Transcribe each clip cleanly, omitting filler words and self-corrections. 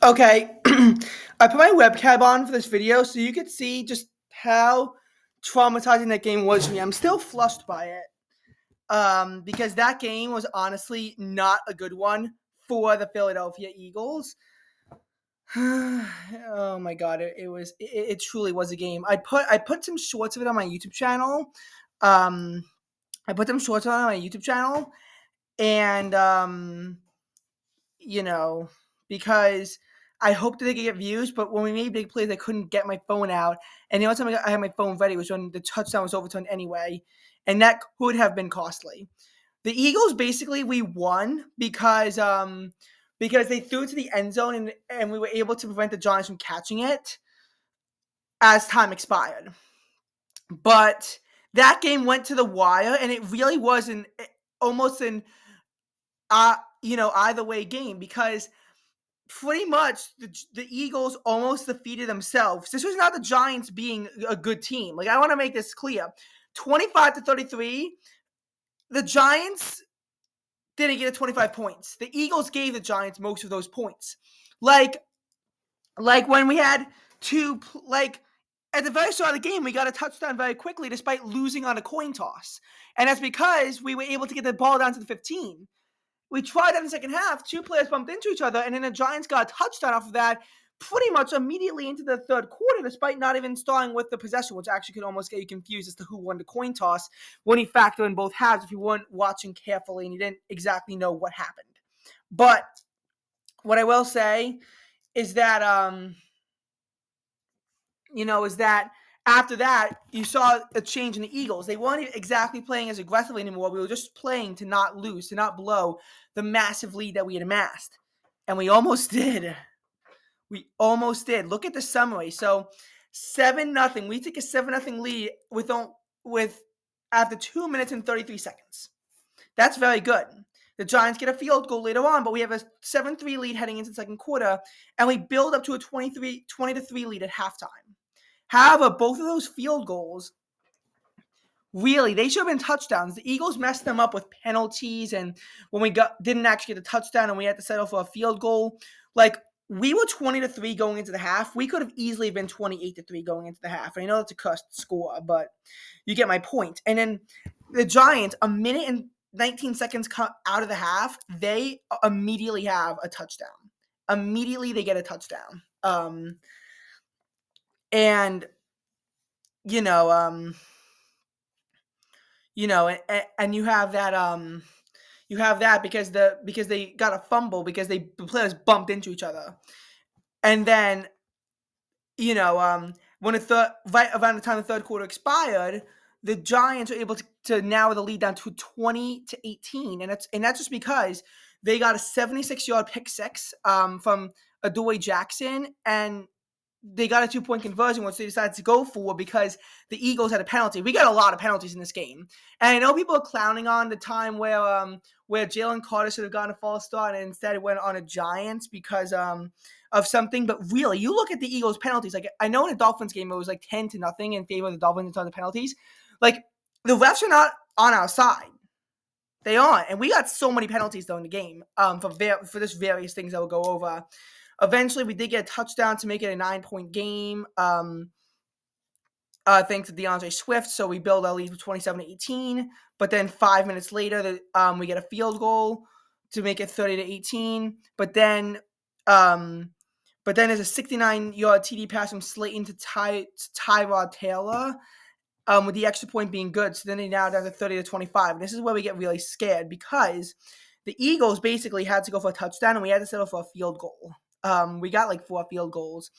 Okay, I put my webcam on for this video so you could see just how traumatizing that game was for me. I'm still flushed by it because that game was honestly not a good one for the Philadelphia Eagles. Oh my god, it truly was a game. I put some shorts of it on my YouTube channel. Um, I put some shorts on my YouTube channel, and you know, because I hoped that they could get views, but when we made big plays, I couldn't get my phone out. And the only time I had my phone ready was when the touchdown was overturned anyway, and that could have been costly. The Eagles basically we won because they threw it to the end zone and we were able to prevent the Giants from catching it as time expired. But that game went to the wire, and it really was almost an either way game because pretty much the Eagles almost defeated themselves. This was not the Giants being a good team. Like, I want to make this clear. 25-33, the Giants didn't get 25 points. The Eagles gave the Giants most of those points. Like when we had at the very start of the game, we got a touchdown very quickly despite losing on a coin toss. And that's because we were able to get the ball down to the 15. We tried that in the second half. Two players bumped into each other, and then the Giants got a touchdown off of that pretty much immediately into the third quarter, despite not even starting with the possession, which actually could almost get you confused as to who won the coin toss when you factor in both halves if you weren't watching carefully and you didn't exactly know what happened. But what I will say is that is that after that, you saw a change in the Eagles. They weren't exactly playing as aggressively anymore. We were just playing to not lose, to not blow the massive lead that we had amassed. And we almost did. We almost did. Look at the summary. So 7-0. We took a 7-0 lead with after 2 minutes and 33 seconds. That's very good. The Giants get a field goal later on, but we have a 7-3 lead heading into the second quarter, and we build up to a 20-3 lead at halftime. However, both of those field goals, really, they should have been touchdowns. The Eagles messed them up with penalties, and when we didn't actually get a touchdown and we had to settle for a field goal, like, we were 20-3 going into the half. We could have easily been 28-3 going into the half. And I know that's a cussed score, but you get my point. And then the Giants, a minute and 19 seconds out of the half, they immediately have a touchdown. Immediately they get a touchdown. And and you have that because they got a fumble because the players bumped into each other. And then when right around the time the third quarter expired, the Giants were able to narrow the lead down to 20-18, and that's just because they got a 76-yard pick six from Adoree Jackson, and they got a 2-point conversion, which they decided to go for because the Eagles had a penalty. We got a lot of penalties in this game. And I know people are clowning on the time where Jalen Carter should have gotten a false start and instead went on a Giants because of something. But really, you look at the Eagles' penalties. Like, I know in the Dolphins game, it was like 10-0 in favor of the Dolphins in terms of penalties. Like, the refs are not on our side. They aren't. And we got so many penalties during the game for just various things that we'll go over. Eventually, we did get a touchdown to make it a 9-point game, thanks to DeAndre Swift. So we build our lead to 27-18. But then 5 minutes later, we get a field goal to make it 30-18. But then there's a 69-yard TD pass from Slayton to Tyrod Taylor, with the extra point being good. So then they now down to 30-25. And this is where we get really scared because the Eagles basically had to go for a touchdown and we had to settle for a field goal. We got like 4 field goals.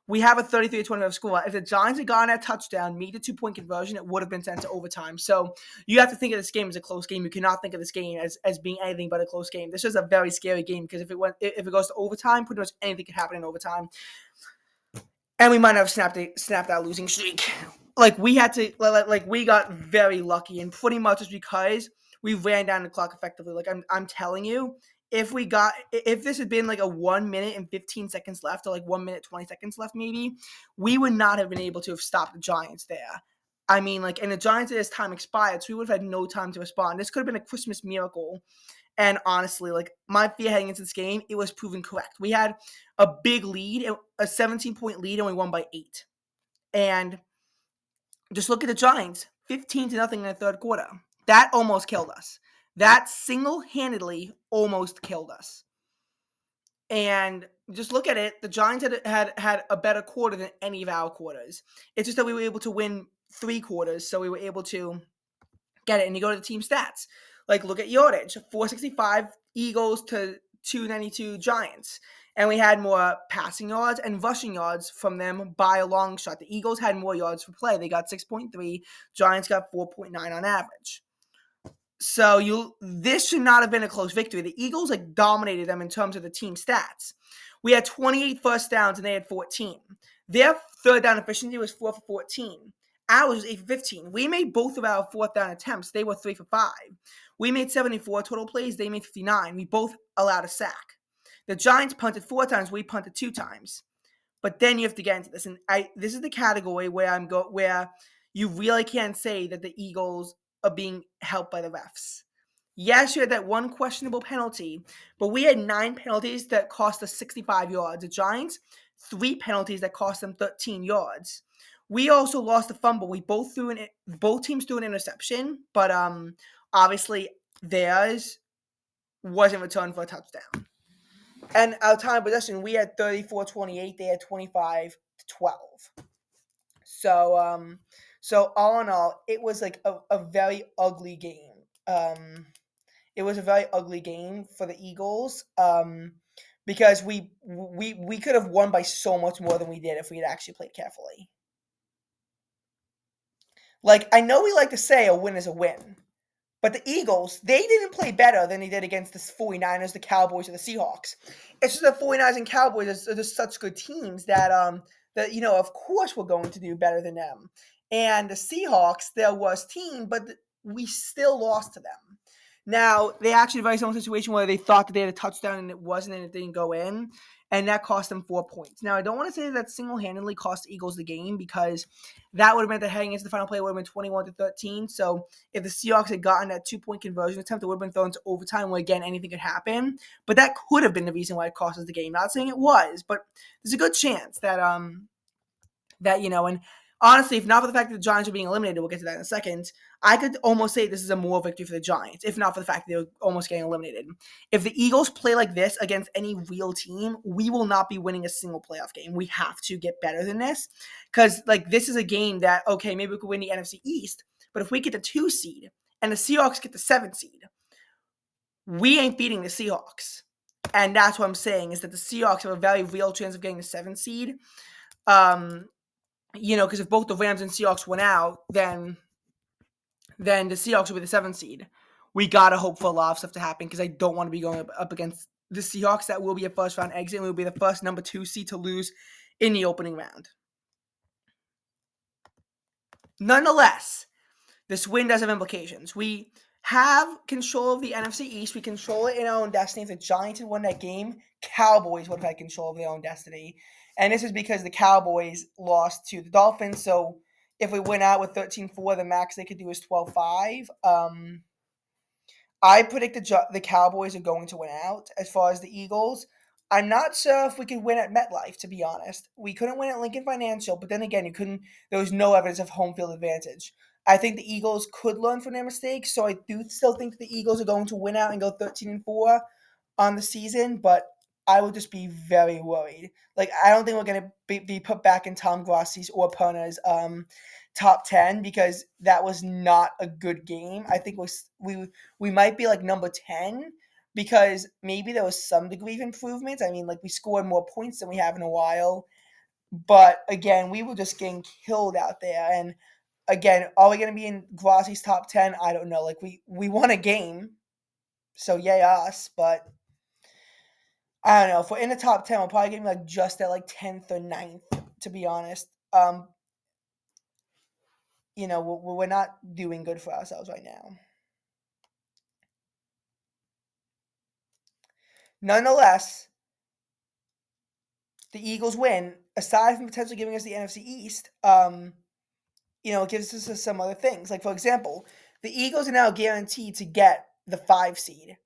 We have a 33-25 score. If the Giants had gotten that touchdown, made a 2-point conversion, it would have been sent to overtime. So you have to think of this game as a close game. You cannot think of this game as being anything but a close game. This is a very scary game because if it goes to overtime, pretty much anything could happen in overtime. And we might have snapped that losing streak. Like, we had to, we got very lucky, and pretty much it's because we ran down the clock effectively. Like, I'm telling you, if this had been like a 1 minute and 15 seconds left, or like 1 minute 20 seconds left, maybe, we would not have been able to have stopped the Giants there. I mean, and the Giants, as time expired, so we would have had no time to respond. This could have been a Christmas miracle. And honestly, like my fear heading into this game, it was proven correct. We had a big lead, a 17-point lead, and we won by 8. And just look at the Giants, 15-0 in the third quarter. That almost killed us. That single-handedly almost killed us. And just look at it, the Giants had a better quarter than any of our quarters. It's just that we were able to win 3 quarters, so we were able to get it. And you go to the team stats. Like, look at yardage, 465 Eagles to 292 Giants. And we had more passing yards and rushing yards from them by a long shot. The Eagles had more yards per play. They got 6.3. Giants got 4.9 on average. So this should not have been a close victory. The Eagles like dominated them in terms of the team stats. We had 28 first downs and they had 14. Their third down efficiency was 4 for 14. Ours was 8 for 15. We made both of our fourth down attempts. They were 3 for 5. We made 74 total plays. They made 59. We both allowed a sack. The Giants punted 4 times. We punted 2 times. But then you have to get into this, and this is the category where you really can't say that the Eagles are being helped by the refs. Yes, you had that one questionable penalty, but we had 9 penalties that cost us 65 yards. The Giants, 3 penalties that cost them 13 yards. We also lost a fumble. Both teams threw an interception, but obviously theirs wasn't returned for a touchdown. And our time of possession, we had 34-28. They had 25-12. So all in all, it was like a very ugly game. It was a very ugly game for the Eagles because we could have won by so much more than we did if we had actually played carefully. Like, I know we like to say a win is a win, but the Eagles, they didn't play better than they did against the 49ers, the Cowboys, or the Seahawks. It's just the 49ers and Cowboys are just such good teams that of course we're going to do better than them. And the Seahawks, they're a worse team, but we still lost to them. Now, they actually had a very similar situation where they thought that they had a touchdown and it wasn't, and it didn't go in, and that cost them 4 points. Now, I don't want to say that single-handedly cost the Eagles the game because that would have meant that heading into the final play would have been 21-13. So if the Seahawks had gotten that 2-point conversion attempt, it would have been thrown to overtime where, again, anything could happen. But that could have been the reason why it cost us the game. Not saying it was, but there's a good chance that and honestly, if not for the fact that the Giants are being eliminated, we'll get to that in a second, I could almost say this is a moral victory for the Giants, if not for the fact that they were almost getting eliminated. If the Eagles play like this against any real team, we will not be winning a single playoff game. We have to get better than this because, this is a game that, okay, maybe we could win the NFC East, but if we get the 2 seed and the Seahawks get the 7 seed, we ain't beating the Seahawks. And that's what I'm saying, is that the Seahawks have a very real chance of getting the 7 seed. Because if both the Rams and Seahawks went out, then the Seahawks will be the 7th seed. We got to hope for a lot of stuff to happen because I don't want to be going up against the Seahawks. That will be a first-round exit, and we'll be the first number 2 seed to lose in the opening round. Nonetheless, this win does have implications. We have control of the NFC East. We control it in our own destiny. If the Giants had won that game, Cowboys would have had control of their own destiny. And this is because the Cowboys lost to the Dolphins. So if we went out with 13-4, the max they could do is 12-5. I predict the Cowboys are going to win out. As far as the Eagles, I'm not sure if we could win at MetLife, to be honest. We couldn't win at Lincoln Financial, but then again, there was no evidence of home field advantage. I think the Eagles could learn from their mistakes, so I do still think the Eagles are going to win out and go 13-4 on the season, but I would just be very worried. I don't think we're going to be put back in Tom Grossi's or Perna's top 10 because that was not a good game. I think we might be number 10 because maybe there was some degree of improvement. I mean, we scored more points than we have in a while, but again, we were just getting killed out there. And again, are we going to be in Grossi's top 10? I don't know. We won a game, so yay us, but I don't know. If we're in the top 10, we're probably getting just at 10th or 9th, to be honest. We're not doing good for ourselves right now. Nonetheless, the Eagles win. Aside from potentially giving us the NFC East, it gives us some other things. For example, the Eagles are now guaranteed to get the 5 seed.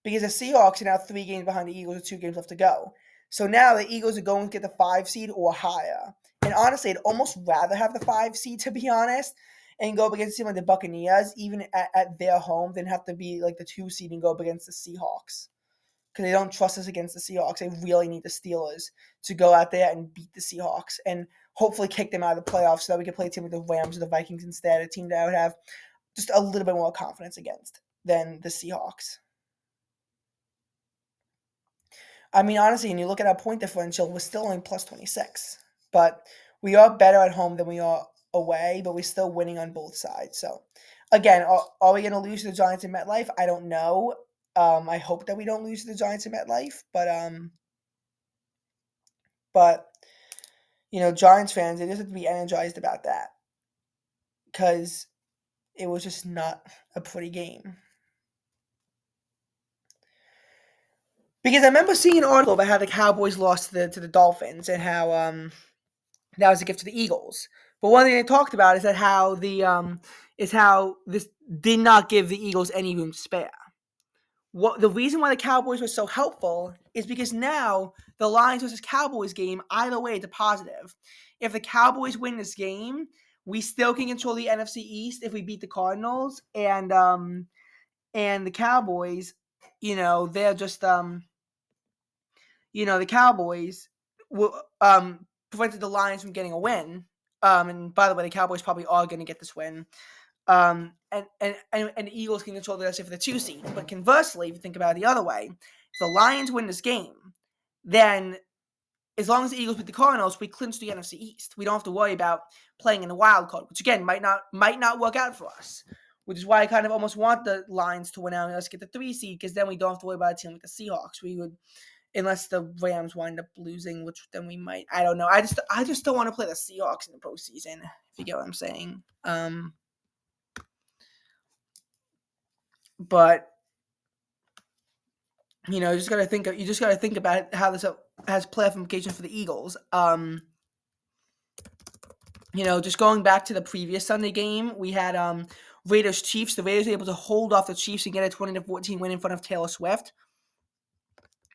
because the Seahawks are now 3 games behind the Eagles with 2 games left to go. So now the Eagles are going to get the 5 seed or higher. And honestly, I'd almost rather have the 5 seed, to be honest, and go up against a team like the Buccaneers, even at their home, than have to be like the 2 seed and go up against the Seahawks. Because they don't trust us against the Seahawks. They really need the Steelers to go out there and beat the Seahawks and hopefully kick them out of the playoffs so that we can play a team like the Rams or the Vikings instead, a team that I would have just a little bit more confidence against than the Seahawks. I mean, honestly, when you look at our point differential, we're still only plus 26. But we are better at home than we are away, but we're still winning on both sides. So, again, are we going to lose to the Giants in MetLife? I don't know. I hope that we don't lose to the Giants in MetLife, but Giants fans, they just have to be energized about that because it was just not a pretty game. Because I remember seeing an article about how the Cowboys lost to the Dolphins and how that was a gift to the Eagles. But one thing they talked about is that how this did not give the Eagles any room to spare. The reason why the Cowboys were so helpful is because now the Lions versus Cowboys game, either way, it's a positive. If the Cowboys win this game, we still can control the NFC East if we beat the Cardinals, and the Cowboys, they're just the Cowboys prevented the Lions from getting a win. And by the way, the Cowboys probably are going to get this win. And the Eagles can control the rest for the 2 seed. But conversely, if you think about it the other way, if the Lions win this game, then as long as the Eagles beat the Cardinals, we clinch the NFC East. We don't have to worry about playing in the wild card, which again might not work out for us. Which is why I kind of almost want the Lions to win out and us get the 3 seed, because then we don't have to worry about a team like the Seahawks. We would, unless the Rams wind up losing, which then we might. I don't know. I just don't want to play the Seahawks in the postseason. If you get what I'm saying. But you just gotta think about how this has playoff implications for the Eagles. Just going back to the previous Sunday game, we had Raiders Chiefs. The Raiders were able to hold off the Chiefs and get a 20-14 win in front of Taylor Swift.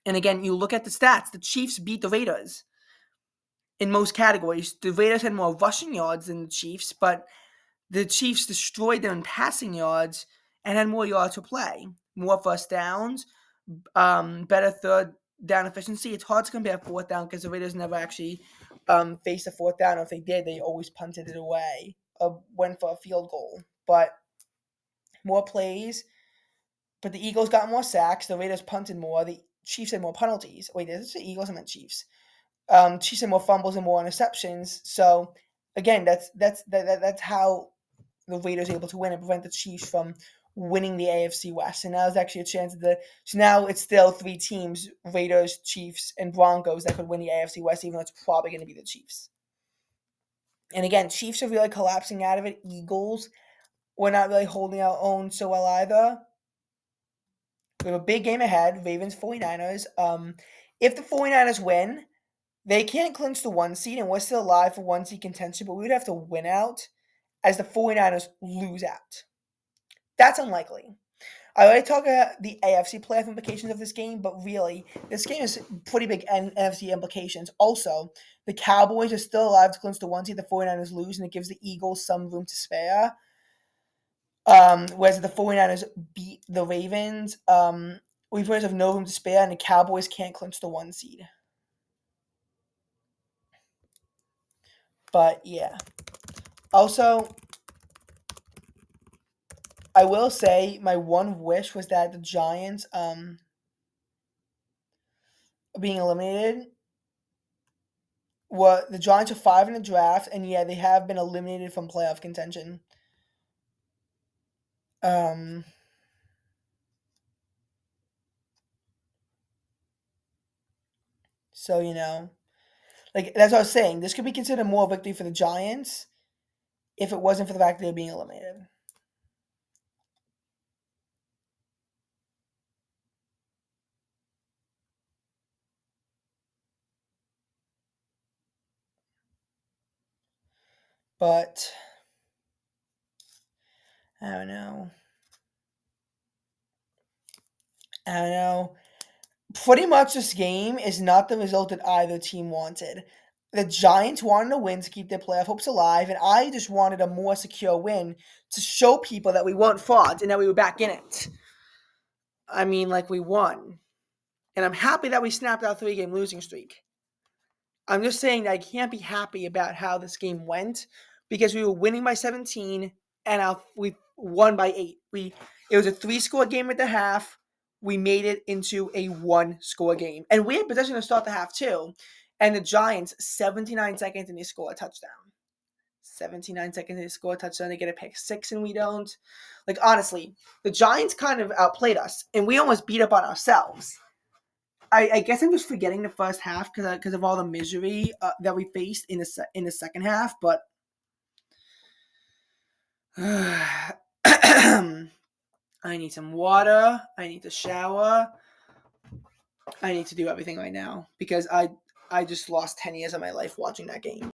And again, you look at the stats. The Chiefs beat the Raiders in most categories. The Raiders had more rushing yards than the Chiefs, but the Chiefs destroyed them in passing yards and had more yards to play, more first downs, better third down efficiency. It's hard to compare fourth down because the Raiders never actually faced a fourth down. Or if they did, they always punted it away or went for a field goal. But more plays. But the Eagles got more sacks. The Raiders punted more. The Chiefs had more penalties. Wait, did I say Eagles? I meant Chiefs. Chiefs had more fumbles and more interceptions. So again, that's how the Raiders are able to win and prevent the Chiefs from winning the AFC West. And now there's actually a chance so now it's still 3 teams, Raiders, Chiefs, and Broncos, that could win the AFC West, even though it's probably going to be the Chiefs. And again, Chiefs are really collapsing out of it. Eagles, we're not really holding our own so well either. We have a big game ahead, Ravens, 49ers. If the 49ers win, they can't clinch the 1 seed, and we're still alive for 1 seed contention, but we would have to win out as the 49ers lose out. That's unlikely. I already talked about the AFC playoff implications of this game, but really, this game is pretty big NFC implications. Also, the Cowboys are still alive to clinch the 1 seed, the 49ers lose, and it gives the Eagles some room to spare. Whereas the 49ers beat the Ravens, we pretty much have no room to spare, and the Cowboys can't clinch the 1 seed. But yeah. Also, I will say my one wish was that the Giants being eliminated. The Giants are 5 in the draft, and yeah, they have been eliminated from playoff contention. So that's what I was saying. This could be considered more victory for the Giants if it wasn't for the fact that they're being eliminated. But I don't know. I don't know. Pretty much this game is not the result that either team wanted. The Giants wanted a win to keep their playoff hopes alive, and I just wanted a more secure win to show people that we weren't frauds and that we were back in it. I mean, like, we won. And I'm happy that we snapped our 3-game losing streak. I'm just saying that I can't be happy about how this game went because we were winning by 17 and we won by 8. It was a 3-score game at the half. We made it into a 1-score game. And we had possession to start the half too. And the Giants, 79 seconds and they score a touchdown. 79 seconds and they score a touchdown. They get a pick 6 and we don't. Like, honestly, the Giants kind of outplayed us and we almost beat up on ourselves. I guess I'm just forgetting the first half because of all the misery that we faced in the second half. But I need some water. I need to shower. I need to do everything right now because I just lost 10 years of my life watching that game.